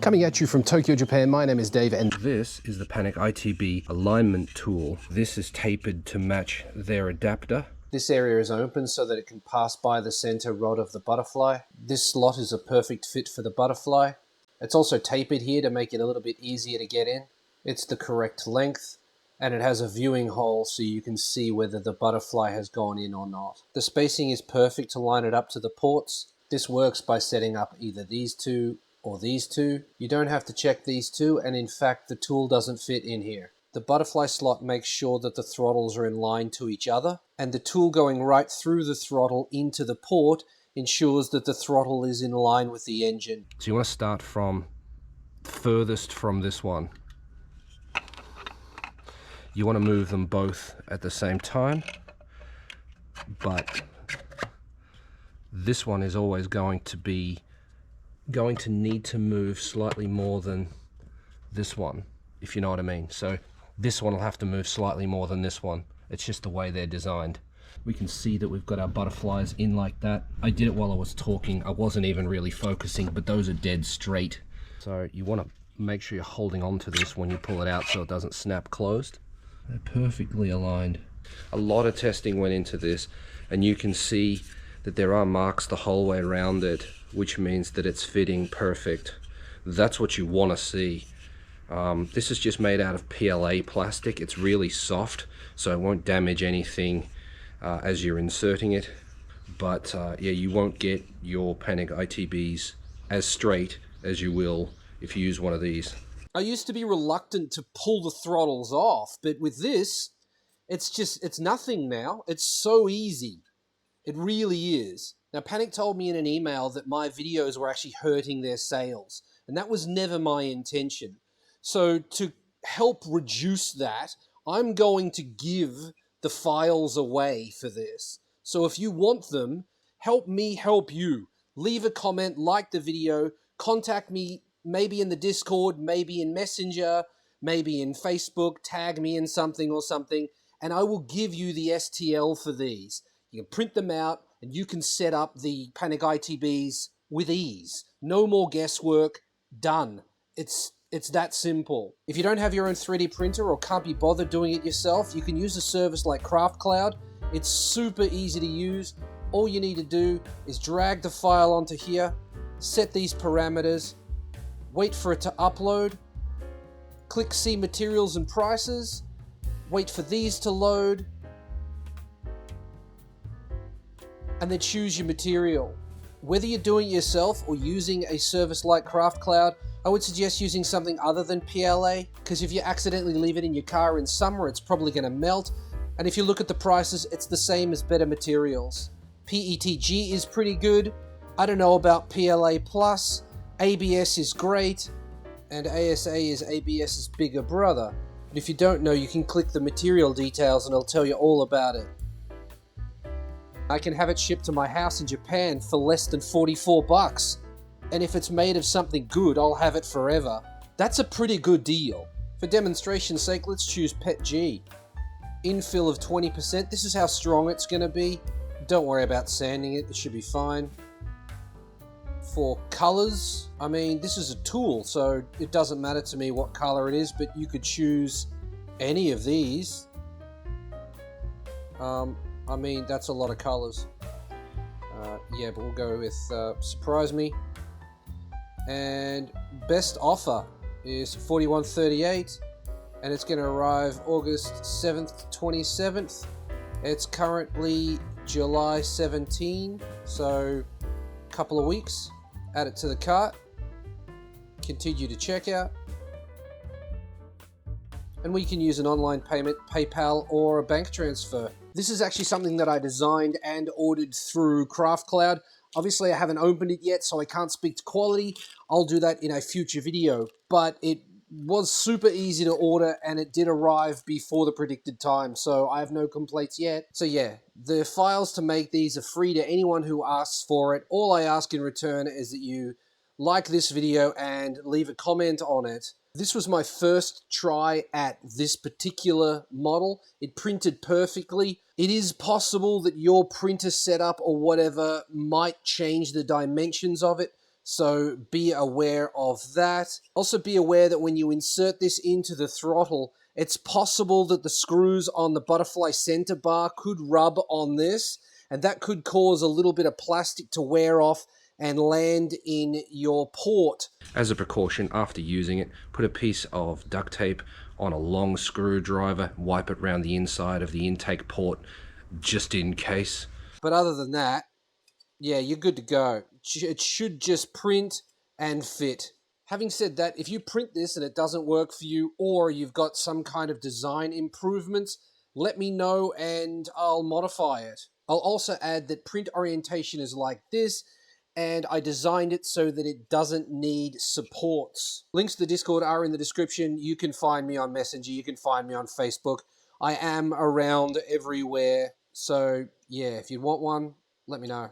Coming at you from Tokyo, Japan, my name is Dave, and this is the Panic ITB alignment tool. This is tapered to match their adapter. This area is open so that it can pass by the center rod of the butterfly. This slot is a perfect fit for the butterfly. It's also tapered here to make it a little bit easier to get in. It's the correct length, and it has a viewing hole so you can see whether the butterfly has gone in or not. The spacing is perfect to line it up to the ports. This works by setting up either these two or these two. You don't have to check these two, and in fact the tool doesn't fit in here. The butterfly slot makes sure that the throttles are in line to each other, and the tool going right through the throttle into the port ensures that the throttle is in line with the engine. So you want to start from furthest from this one. You want to move them both at the same time, but this one is always going to need to move slightly more than this one, if you know what I mean. So this one will have to move slightly more than this one. It's just the way they're designed. We can see that we've got our butterflies in like that. I did it while I was talking. I wasn't even really focusing, but those are dead straight. So you want to make sure you're holding on to this when you pull it out so it doesn't snap closed. They're perfectly aligned. A lot of testing went into this, and you can see that there are marks the whole way around it, which means that it's fitting perfect. That's what you want to see. This is just made out of PLA plastic. It's really soft, so it won't damage anything as you're inserting it. But yeah, you won't get your Panic ITBs as straight as you will if you use one of these. I used to be reluctant to pull the throttles off, but with this, it's nothing now. It's so easy. It really is. Now, Panic told me in an email that my videos were actually hurting their sales, and that was never my intention. So to help reduce that, I'm going to give the files away for this. So if you want them, help me help you. Leave a comment, like the video, contact me maybe in the Discord, maybe in Messenger, maybe in Facebook, tag me in something or something, and I will give you the STL for these. You can print them out, and you can set up the Panic ITBs with ease. No more guesswork, done. It's that simple. If you don't have your own 3D printer or can't be bothered doing it yourself, you can use a service like CraftCloud. It's super easy to use. All you need to do is drag the file onto here, set these parameters, wait for it to upload, click See Materials and Prices, wait for these to load, and then choose your material. Whether you're doing it yourself or using a service like CraftCloud, I would suggest using something other than PLA, because if you accidentally leave it in your car in summer, it's probably going to melt. And if you look at the prices, it's the same as better materials. PETG is pretty good. I don't know about PLA+. ABS is great, and ASA is ABS's bigger brother. But if you don't know, you can click the material details and it'll tell you all about it. I can have it shipped to my house in Japan for less than 44 bucks. And if it's made of something good, I'll have it forever. That's a pretty good deal. For demonstration's sake, let's choose PETG. Infill of 20%. This is how strong it's going to be. Don't worry about sanding it. It should be fine. For colors, I mean, this is a tool, so it doesn't matter to me what color it is, but you could choose any of these. I mean, that's a lot of colors. Yeah, but we'll go with Surprise Me. And best offer is $41.38, and it's going to arrive August 7th, 27th. It's currently July 17, so a couple of weeks. Add it to the cart, continue to checkout, and we can use an online payment, PayPal, or a bank transfer. This is actually something that I designed and ordered through CraftCloud. Obviously, I haven't opened it yet, so I can't speak to quality. I'll do that in a future video, but it was super easy to order, and it did arrive before the predicted time, so I have no complaints yet. So yeah, the files to make these are free to anyone who asks for it. All I ask in return is that you like this video and leave a comment on it. This was my first try at this particular model. It printed perfectly. It is possible that your printer setup or whatever might change the dimensions of it, So be aware of that. Also be aware that when you insert this into the throttle, it's possible that the screws on the butterfly center bar could rub on this, and that could cause a little bit of plastic to wear off and land in your port. As a precaution, after using it, put a piece of duct tape on a long screwdriver, wipe it around the inside of the intake port, just in case. But other than that, yeah, you're good to go. It should just print and fit. Having said that, if you print this and it doesn't work for you, or you've got some kind of design improvements, let me know and I'll modify it. I'll also add that print orientation is like this, and I designed it so that it doesn't need supports. Links to the Discord are in the description. You can find me on Messenger. You can find me on Facebook. I am around everywhere. So, yeah, if you want one, let me know.